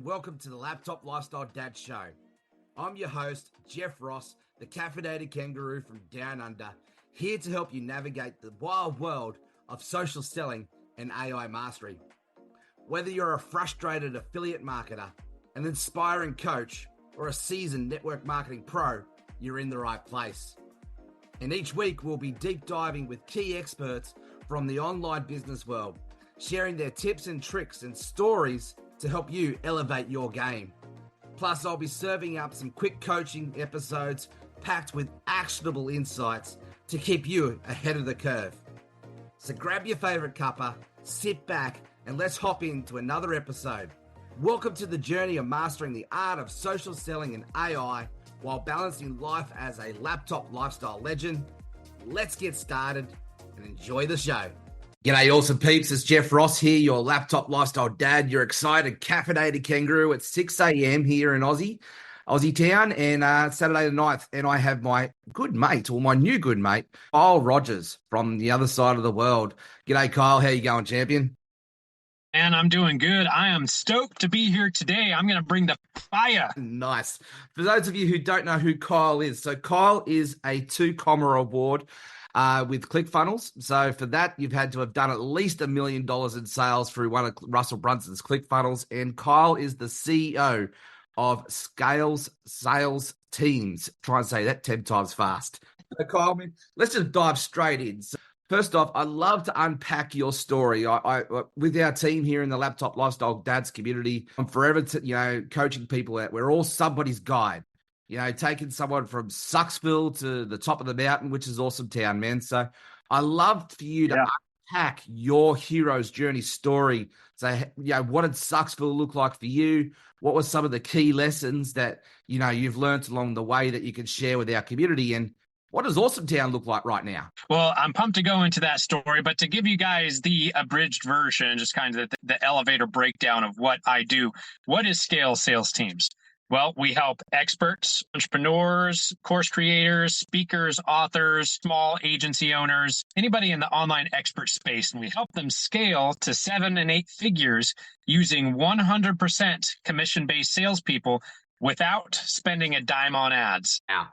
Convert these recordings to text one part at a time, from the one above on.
Welcome to the Laptop Lifestyle Dad Show. I'm your host, Jeff Ross, the caffeinated kangaroo from Down Under, here to help you navigate the wild world of social selling and AI mastery. Whether you're a frustrated affiliate marketer, an inspiring coach, or a seasoned network marketing pro, you're in the right place. And each week we'll be deep diving with key experts from the online business world, sharing their tips and tricks and stories to help you elevate your game. Plus, I'll be serving up some quick coaching episodes packed with actionable insights to keep you ahead of the curve. So grab your favorite cuppa, sit back, and let's hop into another episode. Welcome to the journey of mastering the art of social selling and AI while balancing life as a laptop lifestyle legend. Let's get started and enjoy the show. G'day, awesome peeps. It's Jeff Ross here, your laptop lifestyle dad, your excited caffeinated kangaroo at 6 a.m. here in Aussie Town, and Saturday the 9th. And I have my good mate, or my new good mate, Kyle Rogers from the other side of the world. G'day, Kyle. How you going, champion? And I'm doing good. I am stoked to be here today. I'm going to bring the fire. Nice. For those of you who don't know who Kyle is, so Kyle is a 2-comma award with ClickFunnels. So for that, you've had to have done at least $1 million in sales through one of Russell Brunson's ClickFunnels. And Kyle is the CEO of Scales Sales Teams. Try and say that 10 times fast. So Kyle, let's just dive straight in. So first off, I'd love to unpack your story. I with our team here in the Laptop Lifestyle Dads community, I'm forever coaching people that we're all somebody's guide. Taking someone from Sucksville to the top of the mountain, which is awesome town, man. So I love for you to unpack your hero's journey story. So, what did Sucksville look like for you? What were some of the key lessons that, you've learned along the way that you can share with our community? And what does Awesome Town look like right now? Well, I'm pumped to go into that story, but to give you guys the abridged version, just kind of the elevator breakdown of what I do. What is Scale Sales Teams? Well, we help experts, entrepreneurs, course creators, speakers, authors, small agency owners, anybody in the online expert space, and we help them scale to 7 and 8 figures using 100% commission-based salespeople without spending a dime on ads. Wow.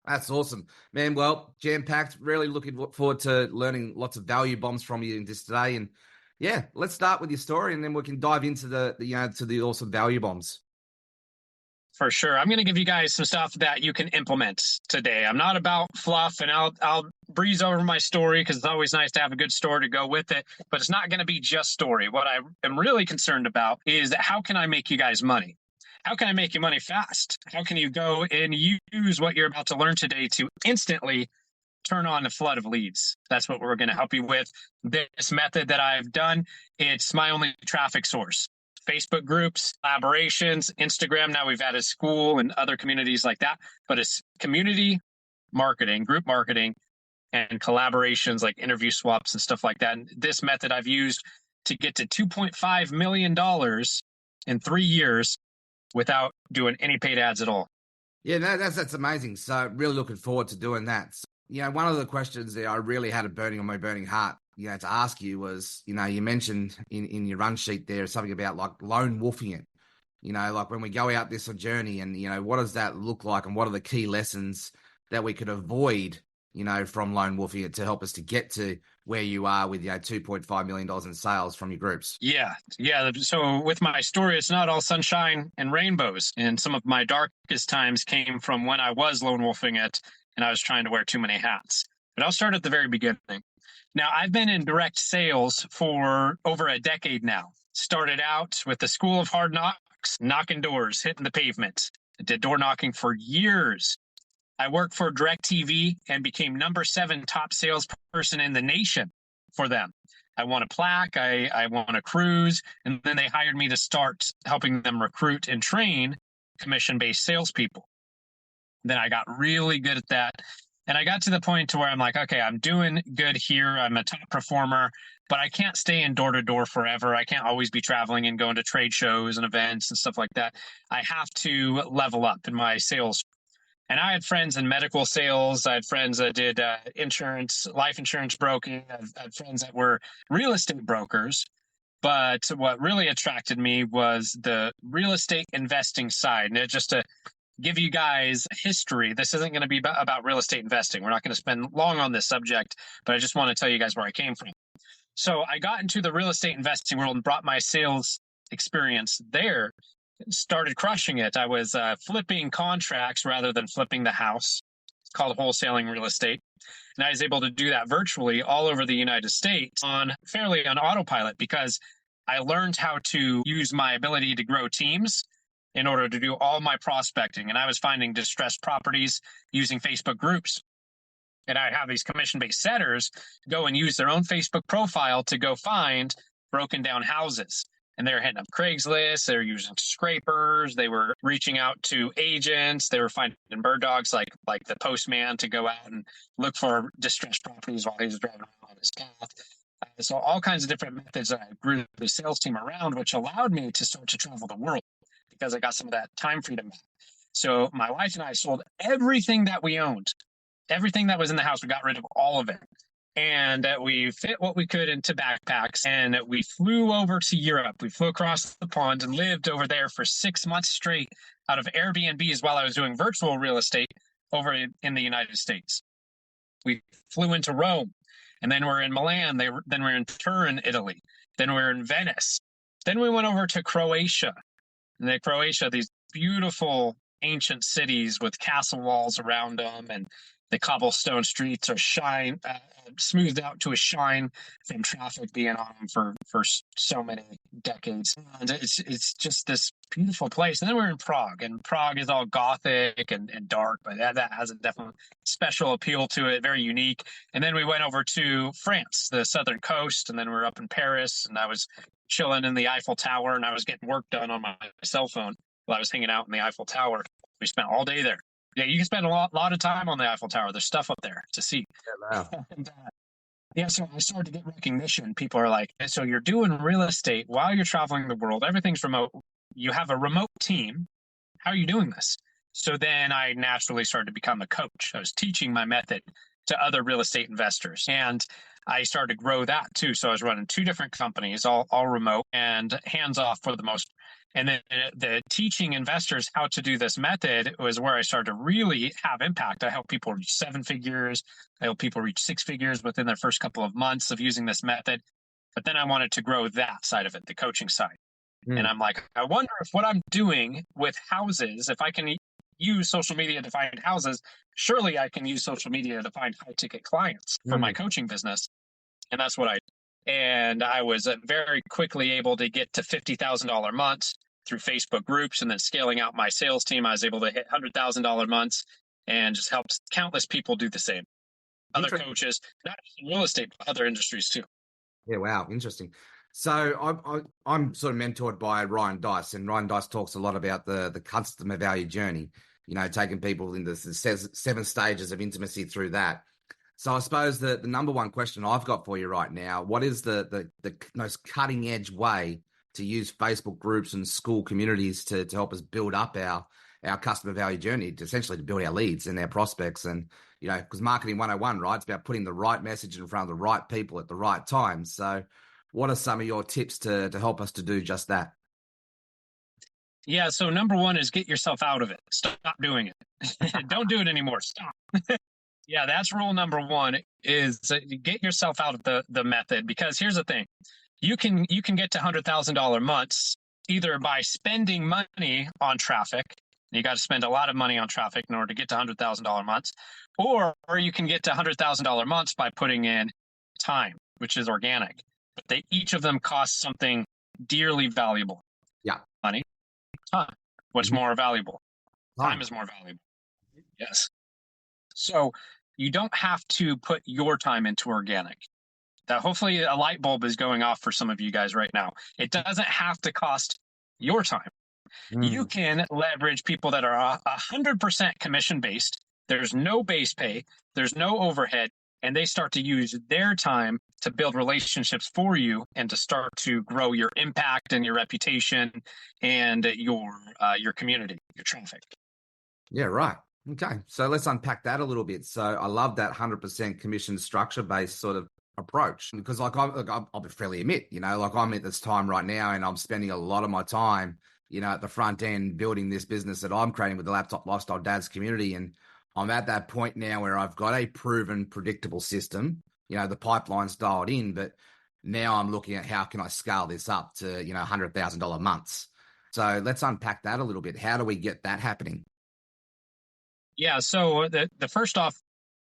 That's awesome, man. Well, jam-packed. Really looking forward to learning lots of value bombs from you in this today. And yeah, let's start with your story, and then we can dive into the awesome value bombs. For sure. I'm going to give you guys some stuff that you can implement today. I'm not about fluff, and I'll breeze over my story because it's always nice to have a good story to go with it, but it's not going to be just story. What I am really concerned about is how can I make you guys money? How can I make you money fast? How can you go and use what you're about to learn today to instantly turn on a flood of leads? That's what we're going to help you with. This method that I've done, it's my only traffic source. Facebook groups, collaborations, Instagram. Now we've added school and other communities like that, but it's community marketing, group marketing, and collaborations like interview swaps and stuff like that. And this method I've used to get to $2.5 million in 3 years without doing any paid ads at all. Yeah, that's amazing. So really looking forward to doing that. So, one of the questions that I really had on my burning heart, to ask you was, you mentioned in your run sheet there something about like lone wolfing it, like when we go out this journey and, what does that look like? And what are the key lessons that we could avoid, from lone wolfing it to help us to get to where you are with, $2.5 million in sales from your groups? Yeah. So with my story, it's not all sunshine and rainbows. And some of my darkest times came from when I was lone wolfing it and I was trying to wear too many hats. But I'll start at the very beginning. Now, I've been in direct sales for over a decade now. Started out with the School of Hard Knocks, knocking doors, hitting the pavement. I did door knocking for years. I worked for DirecTV and became number 7 top salesperson in the nation for them. I won a plaque, I won a cruise, and then they hired me to start helping them recruit and train commission-based salespeople. Then I got really good at that. And I got to the point to where I'm like, okay, I'm doing good here. I'm a top performer, but I can't stay in door to door forever. I can't always be traveling and going to trade shows and events and stuff like that. I have to level up in my sales. And I had friends in medical sales. I had friends that did insurance, life insurance broking. I had friends that were real estate brokers. But what really attracted me was the real estate investing side. And just to give you guys history, this isn't going to be about real estate investing. We're not going to spend long on this subject, but I just want to tell you guys where I came from. So I got into the real estate investing world and brought my sales experience there, started crushing it. I was flipping contracts rather than flipping the house. It's called wholesaling real estate. And I was able to do that virtually all over the United States on autopilot, because I learned how to use my ability to grow teams in order to do all my prospecting. And I was finding distressed properties using Facebook groups. And I have these commission-based setters go and use their own Facebook profile to go find broken down houses. And they're hitting up Craigslist, they're using scrapers, they were reaching out to agents, they were finding bird dogs like the postman to go out and look for distressed properties while he was driving around on his path. So all kinds of different methods that I grew the sales team around, which allowed me to start to travel the world because I got some of that time freedom back. So my wife and I sold everything that we owned. Everything that was in the house, we got rid of all of it. And we fit what we could into backpacks, and we flew over to Europe. We flew across the pond and lived over there for 6 months straight out of Airbnbs while I was doing virtual real estate over in the United States. We flew into Rome, and then we're in Milan. Then we're in Turin, Italy. Then we're in Venice. Then we went over to Croatia. And then Croatia, these beautiful ancient cities with castle walls around them, and the cobblestone streets are smoothed out to a shine from traffic being on them for so many decades. And it's just this beautiful place. And then we're in Prague, and Prague is all Gothic and dark, but that has a definite special appeal to it, very unique. And then we went over to France, the southern coast, and then we're up in Paris, and I was chilling in the Eiffel Tower, and I was getting work done on my cell phone while I was hanging out in the Eiffel Tower. We spent all day there. Yeah, you can spend a lot of time on the Eiffel Tower. There's stuff up there to see. Yeah, wow. And, so I started to get recognition. People are like, so you're doing real estate while you're traveling the world. Everything's remote. You have a remote team. How are you doing this? So then I naturally started to become a coach. I was teaching my method to other real estate investors. And I started to grow that too. So I was running 2 different companies, all remote and hands off for the most. And then the teaching investors how to do this method was where I started to really have impact. I help people reach 7 figures. I help people reach 6 figures within their first couple of months of using this method. But then I wanted to grow that side of it, the coaching side. And I'm like, I wonder if what I'm doing with houses, if I can use social media to find houses, surely I can use social media to find high ticket clients for my coaching business. And that's what I did. And I was very quickly able to get to $50,000 months through Facebook groups, and then scaling out my sales team. I was able to hit $100,000 months and just helped countless people do the same. Other coaches, not just in real estate, but other industries too. Yeah, wow, interesting. So I'm sort of mentored by Ryan Dice, and Ryan Dice talks a lot about the customer value journey, taking people into the 7 stages of intimacy through that. So I suppose the number one question I've got for you right now, what is the most cutting edge way to use Facebook groups and school communities to help us build up our customer value journey, to essentially to build our leads and our prospects? And, because marketing 101, right? It's about putting the right message in front of the right people at the right time. So what are some of your tips to help us to do just that? Yeah. So number one is get yourself out of it. Stop doing it. Don't do it anymore. Stop. Yeah, that's rule number one, is get yourself out of the method. Because here's the thing. You can get to $100,000 months either by spending money on traffic. You got to spend a lot of money on traffic in order to get to $100,000 months, or you can get to $100,000 months by putting in time, which is organic. But each of them cost something dearly valuable. Yeah. Money, time. What's more valuable? Time is more valuable. Yes. So you don't have to put your time into organic. That hopefully a light bulb is going off for some of you guys right now. It doesn't have to cost your time. You can leverage people that are 100% commission based. There's no base pay. There's no overhead. And they start to use their time to build relationships for you and to start to grow your impact and your reputation and your community, your traffic. Yeah, right. Okay. So let's unpack that a little bit. So I love that 100% commission structure based sort of approach. Because I'll be fairly admit, like I'm at this time right now and I'm spending a lot of my time, at the front end building this business that I'm creating with the Laptop Lifestyle Dads community. And I'm at that point now where I've got a proven, predictable system. The pipeline's dialed in, but now I'm looking at how can I scale this up to, $100,000 months. So let's unpack that a little bit. How do we get that happening? Yeah. So the first off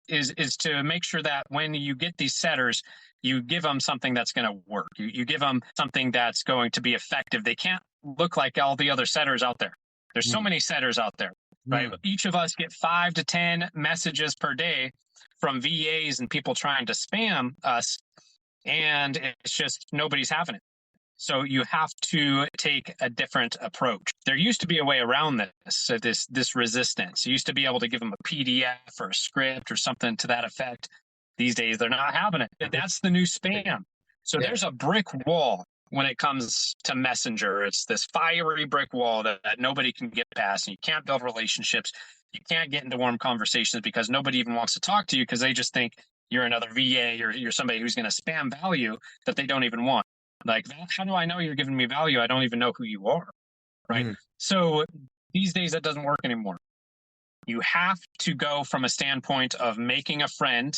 is to make sure that when you get these setters, you give them something that's going to work. You give them something that's going to be effective. They can't look like all the other setters out there. There's so many setters out there, right? Each of us get 5 to 10 messages per day from VAs and people trying to spam us. And it's just nobody's having it. So you have to take a different approach. There used to be a way around this resistance. You used to be able to give them a PDF or a script or something to that effect. These days, they're not having it. That's the new spam. So there's a brick wall when it comes to Messenger. It's this fiery brick wall that nobody can get past. And you can't build relationships. You can't get into warm conversations because nobody even wants to talk to you because they just think you're another VA or you're somebody who's going to spam value that they don't even want. Like, how do I know you're giving me value? I don't even know who you are, right? So these days, that doesn't work anymore. You have to go from a standpoint of making a friend,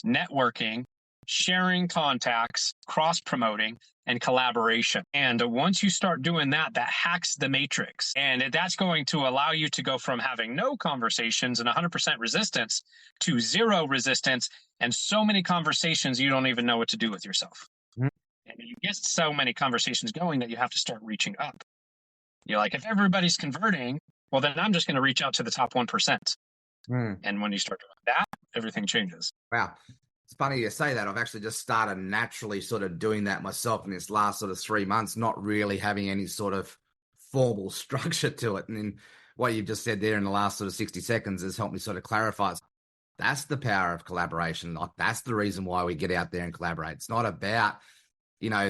networking, sharing contacts, cross-promoting, and collaboration. And once you start doing that, that hacks the matrix. And that's going to allow you to go from having no conversations and 100% resistance to 0 resistance and so many conversations you don't even know what to do with yourself. And you get so many conversations going that you have to start reaching up. You're like, if everybody's converting, well, then I'm just going to reach out to the top 1%. And when you start doing that, everything changes. Wow. It's funny you say that. I've actually just started naturally sort of doing that myself in this last sort of 3 months, not really having any sort of formal structure to it. And then what you've just said there in the last sort of 60 seconds has helped me sort of clarify. That's the power of collaboration. Like, that's the reason why we get out there and collaborate. It's not about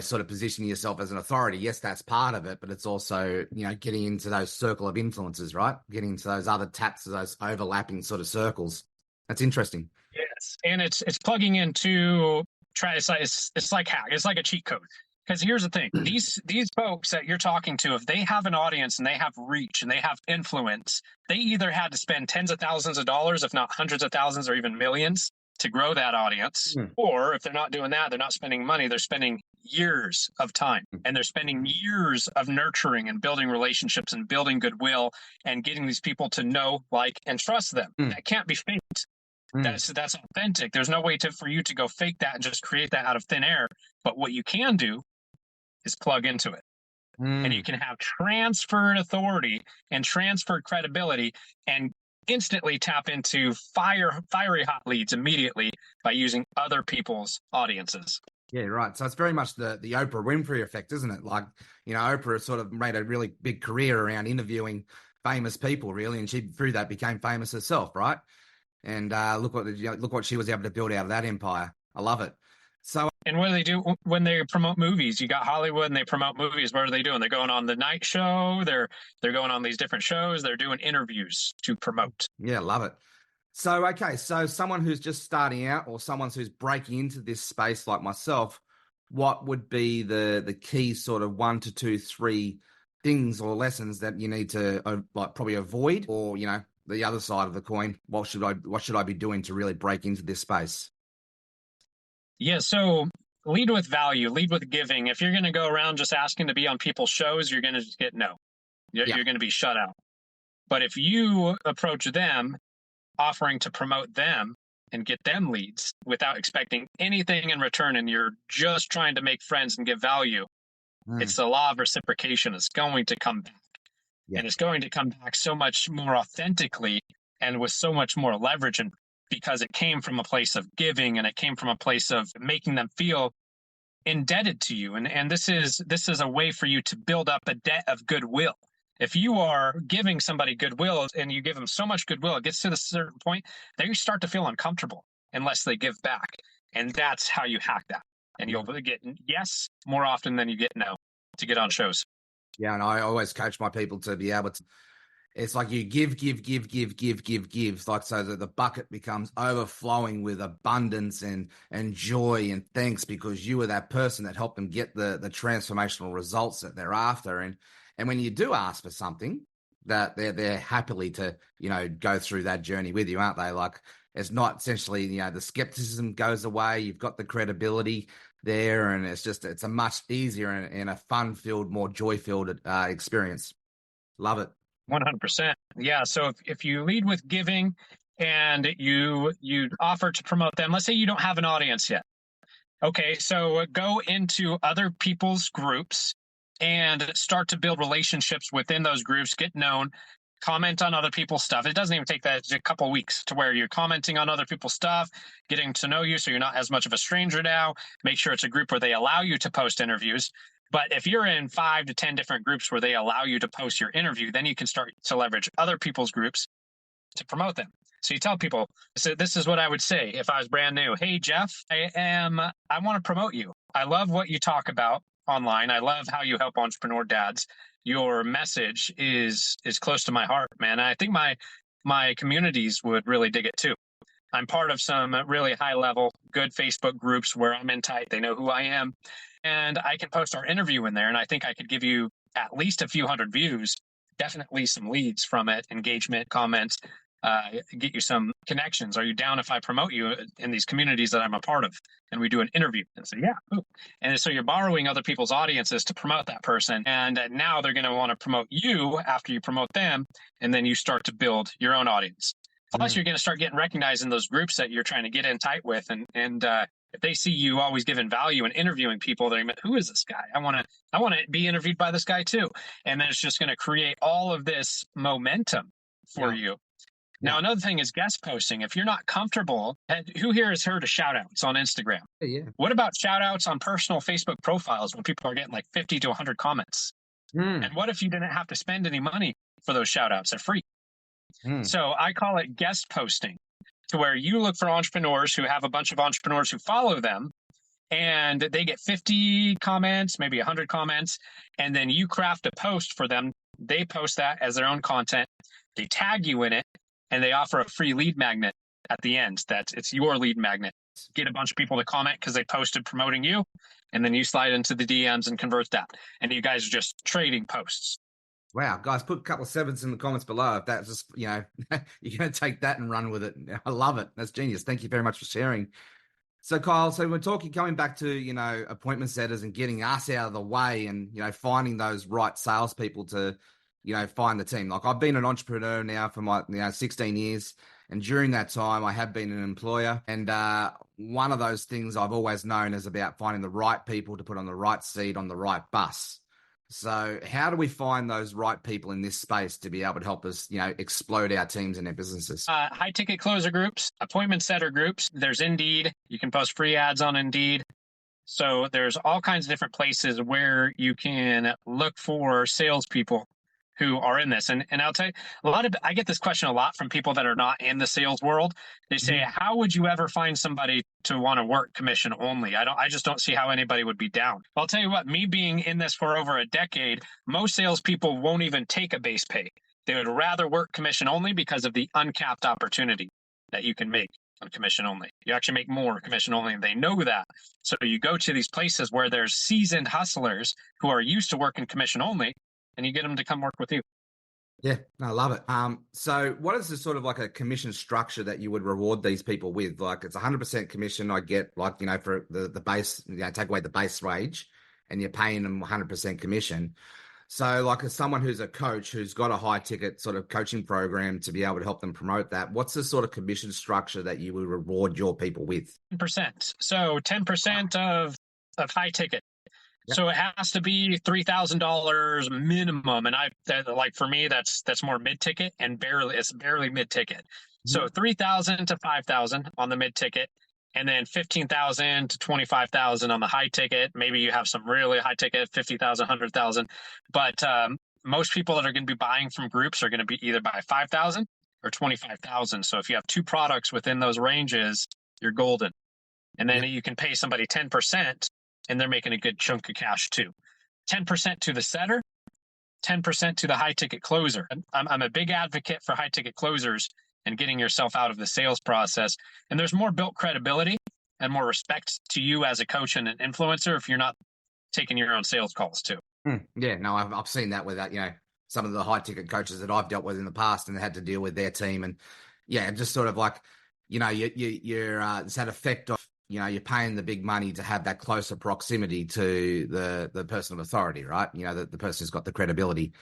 sort of positioning yourself as an authority. Yes, that's part of it, but it's also, getting into those circle of influences, right? Getting into those other taps, those overlapping sort of circles. That's interesting. Yes. And it's plugging into it's like hack. It's like a cheat code. Because here's the thing, these folks that you're talking to, if they have an audience and they have reach and they have influence, they either had to spend tens of thousands of dollars, if not hundreds of thousands or even millions to grow that audience. Or if they're not doing that, they're not spending money, they're spending years of time and they're spending years of nurturing and building relationships and building goodwill and getting these people to know, like, and trust them. That can't be faked. That's authentic. There's no way for you to go fake that and just create that out of thin air. But what you can do is plug into it. And you can have transferred authority and transferred credibility and instantly tap into fiery hot leads immediately by using other people's audiences. Yeah, right. So it's very much the Oprah Winfrey effect, isn't it? Like, Oprah sort of made a really big career around interviewing famous people, really, and she through that became famous herself, right? And look what she was able to build out of that empire. I love it. So, and what do they do when they promote movies? You got Hollywood and they promote movies. What are they doing? They're going on the night show. They're going on these different shows. They're doing interviews to promote. Yeah, love it. So, okay. So someone who's just starting out or someone who's breaking into this space like myself, what would be the key sort of 1 to 2, 3 things or lessons that you need to probably avoid, or, the other side of the coin? What should I be doing to really break into this space? Yeah, so lead with value, lead with giving. If you're going to go around just asking to be on people's shows, you're going to get no. You're going to be shut out. But if you approach them offering to promote them and get them leads without expecting anything in return, and you're just trying to make friends and give value, it's the law of reciprocation. It's going to come back. And it's going to come back so much more authentically and with so much more leverage, and because it came from a place of giving and it came from a place of making them feel indebted to you. And this is a way for you to build up a debt of goodwill. If you are giving somebody goodwill and you give them so much goodwill, it gets to a certain point, they start to feel uncomfortable unless they give back. And that's how you hack that. And you'll get yes more often than you get no to get on shows. Yeah, and I always coach my people to be able to It's like you give, give, give, give, give, give, give, like so that the bucket becomes overflowing with abundance and joy and thanks because you were that person that helped them get the transformational results that they're after. And when you do ask for something, that they're happily to, go through that journey with you, aren't they? Like it's not essentially, the skepticism goes away, you've got the credibility there, and it's a much easier and a fun-filled, more joy-filled experience. Love it. 100%. Yeah. So if you lead with giving and you offer to promote them, let's say you don't have an audience yet. Okay, so go into other people's groups and start to build relationships within those groups, get known, comment on other people's stuff. It doesn't even take that, it's a couple of weeks to where you're commenting on other people's stuff, getting to know you so you're not as much of a stranger now. Make sure it's a group where they allow you to post interviews. But if you're in 5 to 10 different groups where they allow you to post your interview, then you can start to leverage other people's groups to promote them. So you tell people, so this is what I would say if I was brand new. Hey, Jeff, I want to promote you. I love what you talk about online. I love how you help entrepreneur dads. Your message is close to my heart, man. I think my communities would really dig it too. I'm part of some really high level, good Facebook groups where I'm in tight. They know who I am. And I can post our interview in there. And I think I could give you at least a few hundred views, definitely some leads from it, engagement, comments, get you some connections. Are you down if I promote you in these communities that I'm a part of? And we do an interview and say, yeah. Ooh. And so you're borrowing other people's audiences to promote that person. And now they're going to want to promote you after you promote them. And then you start to build your own audience. Plus, you're going to start getting recognized in those groups that you're trying to get in tight with. And if they see you always giving value and interviewing people, they're like, who is this guy? I want to be interviewed by this guy too. And then it's just going to create all of this momentum for you. Now, another thing is guest posting. If you're not comfortable, who here has heard of shout outs on Instagram? Yeah. What about shout outs on personal Facebook profiles when people are getting like 50 to 100 comments? And what if you didn't have to spend any money for those shout outs? They're free. So I call it guest posting, to where you look for entrepreneurs who have a bunch of entrepreneurs who follow them, and they get 50 comments, maybe 100 comments, and then you craft a post for them. They post that as their own content. They tag you in it, and they offer a free lead magnet at the end. It's your lead magnet. Get a bunch of people to comment because they posted promoting you, and then you slide into the DMs and convert that. And you guys are just trading posts. Wow, guys, put a couple of sevens in the comments below. If that's just, you're going to take that and run with it. I love it. That's genius. Thank you very much for sharing. So, Kyle, so we're coming back to, appointment setters and getting us out of the way and, finding those right salespeople to, find the team. Like I've been an entrepreneur now for my, 16 years. And during that time, I have been an employer. And one of those things I've always known is about finding the right people to put on the right seat on the right bus. So how do we find those right people in this space to be able to help us, explode our teams and our businesses? High ticket closer groups, appointment setter groups. There's Indeed. You can post free ads on Indeed. So there's all kinds of different places where you can look for salespeople who are in this. And I'll tell you, I get this question a lot from people that are not in the sales world. They say, how would you ever find somebody to want to work commission only? I just don't see how anybody would be down. I'll tell you what, me being in this for over a decade, most salespeople won't even take a base pay. They would rather work commission only because of the uncapped opportunity that you can make on commission only. You actually make more commission only, and they know that. So you go to these places where there's seasoned hustlers who are used to working commission only, and you get them to come work with you. Yeah, I love it. So what is this sort of like a commission structure that you would reward these people with? Like it's 100% commission. I get like, for the base, take away the base wage and you're paying them 100% commission. So like as someone who's a coach who's got a high ticket sort of coaching program to be able to help them promote that, what's the sort of commission structure that you would reward your people with? 10%. So 10% of high ticket. Yep. So it has to be $3,000 minimum. And for me, that's more mid ticket and it's barely mid ticket. So 3,000 to 5,000 on the mid ticket, and then 15,000 to 25,000 on the high ticket. Maybe you have some really high ticket, 50,000, 100,000. But most people that are going to be buying from groups are going to be either buy 5,000 or 25,000. So if you have two products within those ranges, you're golden. And then you can pay somebody 10%. And they're making a good chunk of cash too. 10% to the setter, 10% to the high ticket closer. I'm a big advocate for high ticket closers and getting yourself out of the sales process. And there's more built credibility and more respect to you as a coach and an influencer if you're not taking your own sales calls too. Yeah, no, I've seen that with that, some of the high ticket coaches that I've dealt with in the past and had to deal with their team. And yeah, just sort of like, you're it's that effect of, you're paying the big money to have that closer proximity to the person of authority, right? The person who's got the credibility.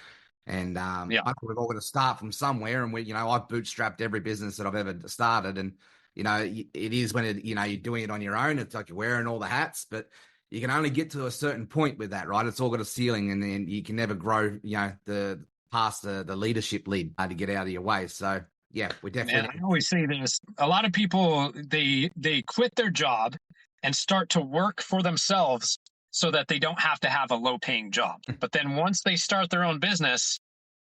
And I think we've all got to start from somewhere. And I've bootstrapped every business that I've ever started. And, it is when, you're doing it on your own. It's like you're wearing all the hats, but you can only get to a certain point with that, right? It's all got a ceiling, and then you can never grow, the past the leadership lead to get out of your way. So yeah, we definitely. Man, I always say this. A lot of people, they quit their job and start to work for themselves so that they don't have to have a low paying job. But then once they start their own business,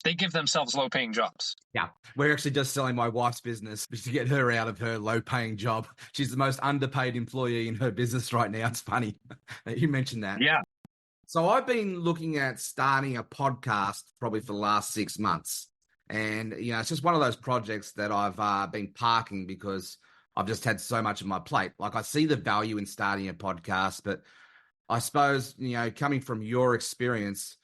they give themselves low paying jobs. Yeah. We're actually just selling my wife's business to get her out of her low paying job. She's the most underpaid employee in her business right now. It's funny that you mentioned that. Yeah. So I've been looking at starting a podcast probably for the last 6 months. And, it's just one of those projects that I've been parking because I've just had so much on my plate. Like, I see the value in starting a podcast, but I suppose, coming from your experience,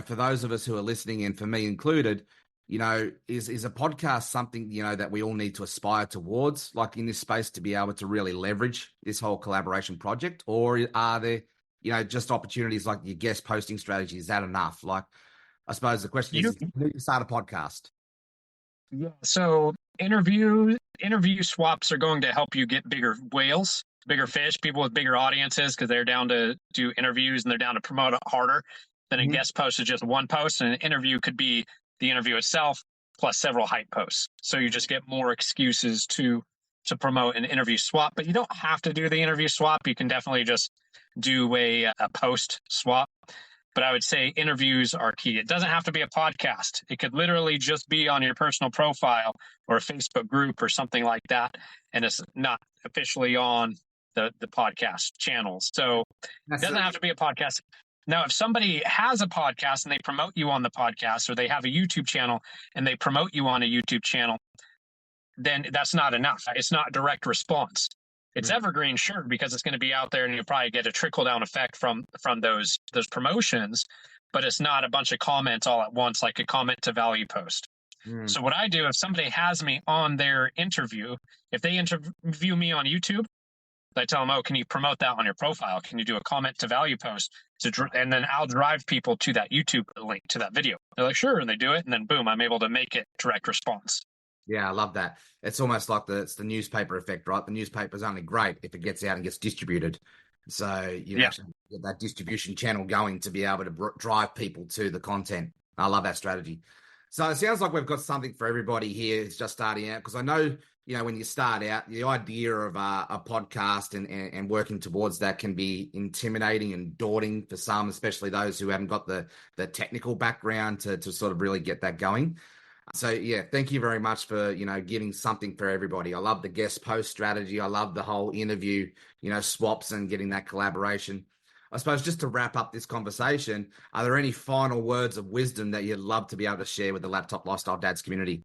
for those of us who are listening, and for me included, is a podcast something, that we all need to aspire towards, like in this space, to be able to really leverage this whole collaboration project? Or are there, just opportunities like your guest posting strategy? Is that enough? Like, I suppose the question is, you need to start a podcast. Yeah. So interview swaps are going to help you get bigger whales, bigger fish, people with bigger audiences, because they're down to do interviews and they're down to promote it harder than a guest post is just one post. And an interview could be the interview itself plus several hype posts. So you just get more excuses to promote an interview swap. But you don't have to do the interview swap. You can definitely just do a post swap. But I would say interviews are key. It doesn't have to be a podcast. It could literally just be on your personal profile or a Facebook group or something like that. And it's not officially on the podcast channels. So it doesn't have to be a podcast. Now, if somebody has a podcast and they promote you on the podcast, or they have a YouTube channel and they promote you on a YouTube channel, then that's not enough. It's not direct response. It's evergreen, sure, because it's going to be out there and you'll probably get a trickle down effect from those promotions, but it's not a bunch of comments all at once, like a comment to value post. So what I do, if somebody has me on their interview, if they interview me on YouTube, I tell them, oh, can you promote that on your profile? Can you do a comment to value post? And then I'll drive people to that YouTube link to that video. They're like, sure. And they do it. And then boom, I'm able to make it direct response. Yeah, I love that. It's almost like it's the newspaper effect, right? The newspaper is only great if it gets out and gets distributed. So you actually get that distribution channel going to be able to drive people to the content. I love that strategy. So it sounds like we've got something for everybody here. It's just starting out, because I know, when you start out, the idea of a podcast and working towards that can be intimidating and daunting for some, especially those who haven't got the technical background to sort of really get that going. So yeah, thank you very much for, giving something for everybody. I love the guest post strategy. I love the whole interview, swaps and getting that collaboration. I suppose just to wrap up this conversation, are there any final words of wisdom that you'd love to be able to share with the Laptop Lifestyle Dads community?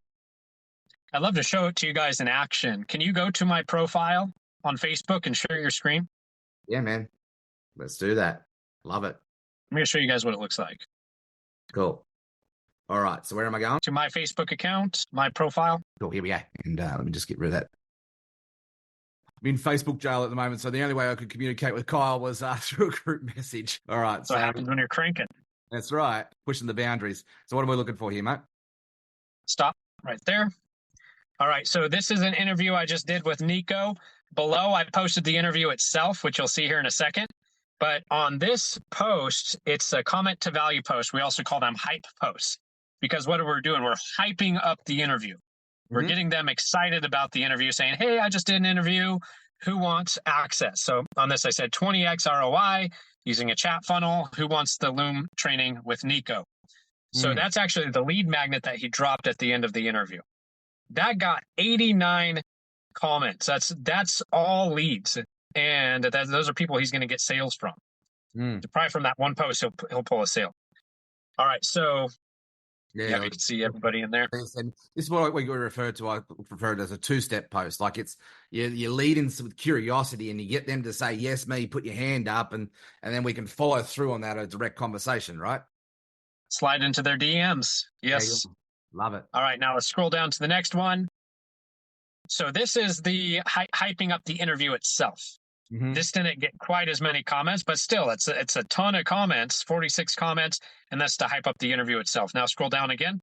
I'd love to show it to you guys in action. Can you go to my profile on Facebook and share your screen? Yeah, man. Let's do that. Love it. I'm going to show you guys what it looks like. Cool. All right. So where am I going? To my Facebook account, my profile. Cool. Here we go. And let me just get rid of that. I'm in Facebook jail at the moment, so the only way I could communicate with Kyle was through a group message. All right. That's what happens when you're cranking. That's right. Pushing the boundaries. So what are we looking for here, mate? Stop right there. All right. So this is an interview I just did with Nico. Below, I posted the interview itself, which you'll see here in a second. But on this post, it's a comment to value post. We also call them hype posts, because what we're doing, we're hyping up the interview. We're getting them excited about the interview, saying, hey, I just did an interview. Who wants access? So on this, I said 20x ROI using a chat funnel. Who wants the Loom training with Nico? So that's actually the lead magnet that he dropped at the end of the interview. That got 89 comments. That's all leads. And those are people he's going to get sales from. So probably from that one post, he'll pull a sale. All right. So Yeah, yeah, we can see everybody in there. and this is what we refer to. I refer to as a two-step post. Like it's you lead in with curiosity, and you get them to say yes, me, put your hand up, and then we can follow through on that a direct conversation, right? Slide into their DMs. Yes. Love it. All right. Now let's scroll down to the next one. So this is the hyping up the interview itself. Mm-hmm. This didn't get quite as many comments, but still, it's a ton of comments, 46 comments, and that's to hype up the interview itself. Now scroll down again.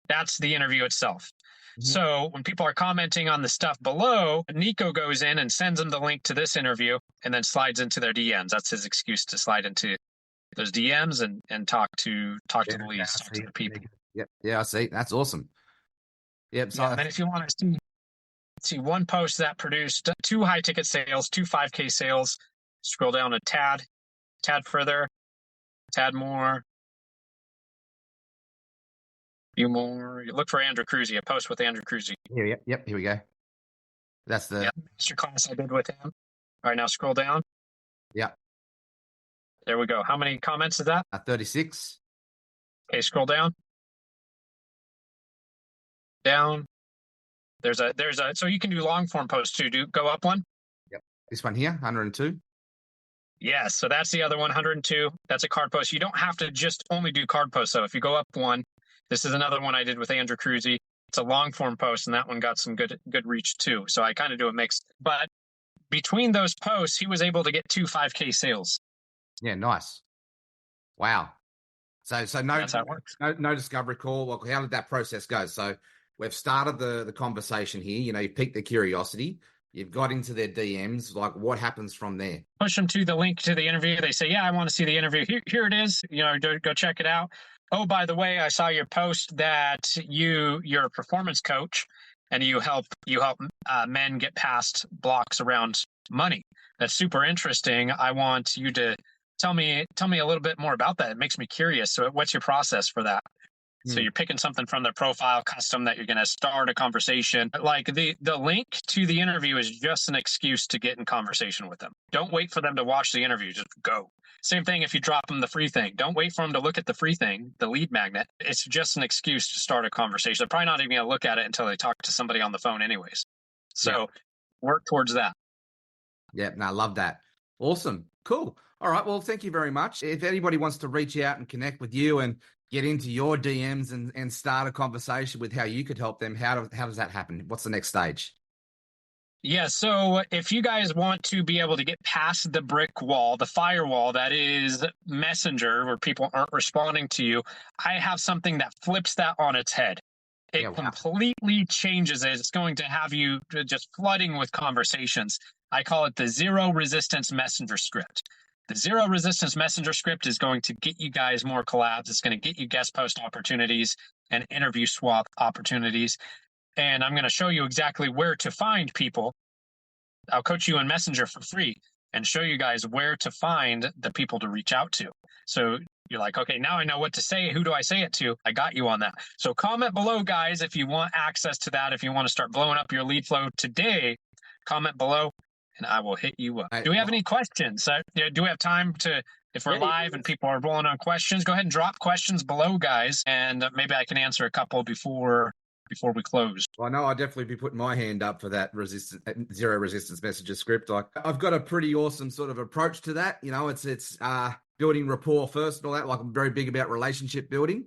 That's the interview itself. Mm-hmm. So when people are commenting on the stuff below, Nico goes in and sends them the link to this interview and then slides into their DMs. That's his excuse to slide into those DMs and talk to the leads, talk to the people. Yep. Yeah, I see. That's awesome. Yep. So yeah, and then if you want to see one post that produced 2 high ticket sales, 2 5K sales, scroll down a tad further, tad more. Few more. You look for Andrew Cruzy, a post with Andrew Cruzy. Here we go. That's the masterclass I did with him. All right, now scroll down. Yeah. There we go. How many comments is that? 36. Okay, scroll down. Down. There's a so you can do long form posts too. Go up one. Yep. This one here, 102. Yes, so that's the other 102. That's a card post. You don't have to just only do card posts though. If you go up one, this is another one I did with Andrew Cruzy. It's a long form post, and that one got some good reach too. So I kind of do a mix. But between those posts, he was able to get 2 5K sales. Yeah, nice. Wow. So no, that's how it works. No discovery call. Well, how did that process go? So we've started the conversation here. You know, you piqued the curiosity. You've got into their DMs. Like, what happens from there? Push them to the link to the interview. They say, yeah, I want to see the interview. Here it is. You know, go check it out. Oh, by the way, I saw your post that you're a performance coach and you help men get past blocks around money. That's super interesting. I want you to tell me a little bit more about that. It makes me curious. So what's your process for that? So you're picking something from their profile custom that you're going to start a conversation. Like the link to the interview is just an excuse to get in conversation with them. Don't wait for them to watch the interview. Just go. Same thing if you drop them the free thing. Don't wait for them to look at the free thing, the lead magnet. It's just an excuse to start a conversation. They're probably not even going to look at it until they talk to somebody on the phone anyways. So work towards that. Yeah, no, I love that. Awesome. Cool. All right. Well, thank you very much. If anybody wants to reach out and connect with you and get into your DMs and start a conversation with how you could help them, how does that happen? What's the next stage? Yeah, so if you guys want to be able to get past the brick wall, the firewall that is Messenger, where people aren't responding to you, I have something that flips that on its head. It completely changes it. It's going to have you just flooding with conversations. I call it the zero resistance messenger script. The zero resistance messenger script is going to get you guys more collabs. It's going to get you guest post opportunities and interview swap opportunities. And I'm going to show you exactly where to find people. I'll coach you in Messenger for free and show you guys where to find the people to reach out to. So you're like, okay, now I know what to say. Who do I say it to? I got you on that. So comment below, guys, if you want access to that. If you want to start blowing up your lead flow today, comment below and I will hit you up. Do we have any questions? Do we have time to, if we're live and people are rolling on questions, go ahead and drop questions below, guys. And maybe I can answer a couple before we close. Well, I know I'll definitely be putting my hand up for that zero resistance messenger script. I've got a pretty awesome sort of approach to that. You know, it's building rapport first and all that. Like, I'm very big about relationship building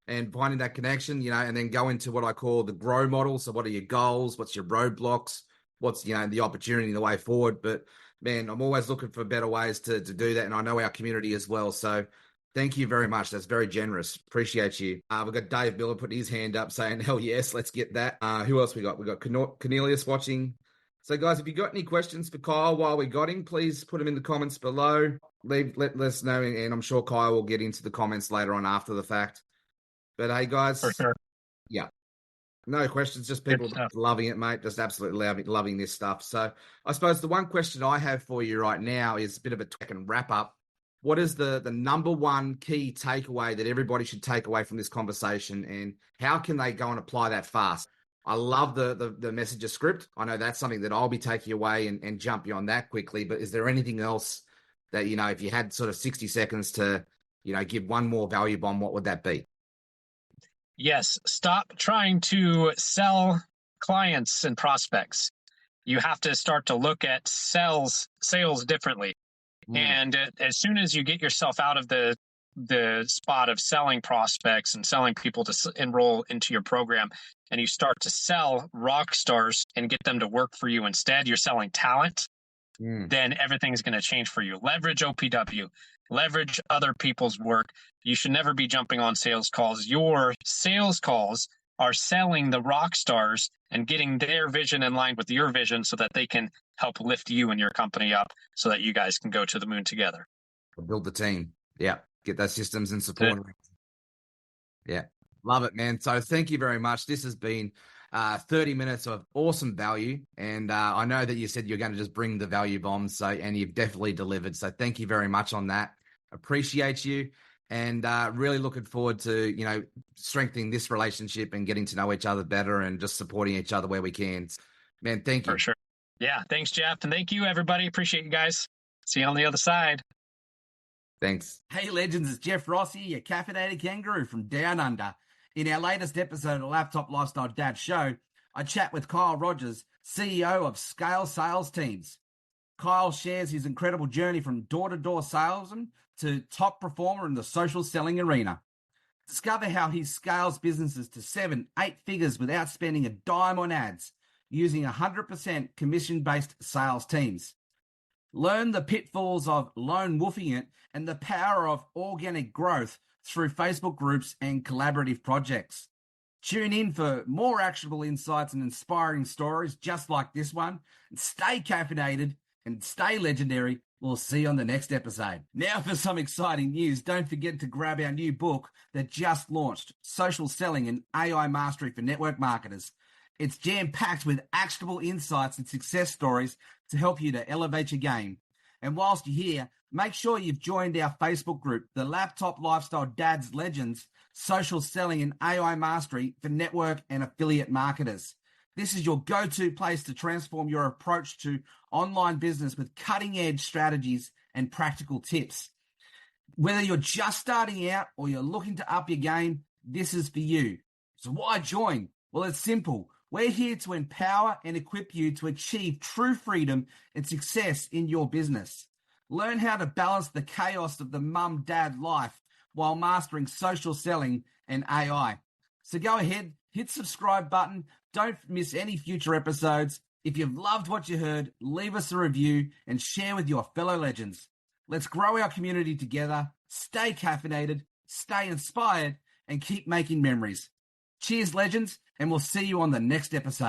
and finding that connection, you know, and then go into what I call the grow model. So what are your goals? What's your roadblocks? What's, you know, the opportunity, the way forward? But man, I'm always looking for better ways to do that. And I know our community as well. So thank you very much. That's very generous. Appreciate you. We've got Dave Miller putting his hand up saying, hell yes, let's get that. Who else we got? We got Cornelius watching. So guys, if you got any questions for Kyle while we got him, please put them in the comments below. Let us know. And I'm sure Kyle will get into the comments later on after the fact. But hey guys. For sure. Yeah. No questions, just people loving it, mate. Just absolutely loving this stuff. So I suppose the one question I have for you right now is a bit of a wrap up. What is the number one key takeaway that everybody should take away from this conversation, and how can they go and apply that fast? I love the messenger script. I know that's something that I'll be taking away and jump you on that quickly. But is there anything else that, you know, if you had sort of 60 seconds to, give one more value bomb, what would that be? Yes, stop trying to sell clients and prospects. You have to start to look at sales differently. And as soon as you get yourself out of the spot of selling prospects and selling people to enroll into your program, and you start to sell rock stars and get them to work for you instead, you're selling talent, then everything's going to change for you. Leverage OPW, leverage other people's work. You should never be jumping on sales calls. Your sales calls are selling the rock stars and getting their vision in line with your vision so that they can help lift you and your company up so that you guys can go to the moon together. Build the team. Yeah. Get those systems and support. Yeah. Love it, man. So thank you very much. This has been 30 minutes of awesome value. And I know that you said you're going to just bring the value bombs. And you've definitely delivered. So thank you very much on that. Appreciate you. And really looking forward to, strengthening this relationship and getting to know each other better and just supporting each other where we can. Man, thank you. For sure. Yeah. Thanks, Jeff. And thank you, everybody. Appreciate you guys. See you on the other side. Thanks. Hey, legends. It's Jeff Rossi, your caffeinated kangaroo from Down Under. In our latest episode of the Laptop Lifestyle Dad Show, I chat with Kyle Rogers, CEO of Scale Sales Teams. Kyle shares his incredible journey from door-to-door salesman to top performer in the social selling arena. Discover how he scales businesses to 7-8 figures without spending a dime on ads, using 100% commission-based sales teams. Learn the pitfalls of lone wolfing it and the power of organic growth through Facebook groups and collaborative projects. Tune in for more actionable insights and inspiring stories just like this one. And stay caffeinated and stay legendary. We'll see you on the next episode. Now for some exciting news. Don't forget to grab our new book that just launched, Social Selling and AI Mastery for Network Marketers. It's jam-packed with actionable insights and success stories to help you to elevate your game. And whilst you're here, make sure you've joined our Facebook group, the Laptop Lifestyle Dads Legends, Social Selling and AI Mastery for Network and Affiliate Marketers. This is your go-to place to transform your approach to online business with cutting-edge strategies and practical tips. Whether you're just starting out or you're looking to up your game, this is for you. So why join? Well, it's simple. We're here to empower and equip you to achieve true freedom and success in your business. Learn how to balance the chaos of the mum-dad life while mastering social selling and AI. So go ahead, hit subscribe button. Don't miss any future episodes. If you've loved what you heard, leave us a review and share with your fellow legends. Let's grow our community together, stay caffeinated, stay inspired, and keep making memories. Cheers, legends, and we'll see you on the next episode.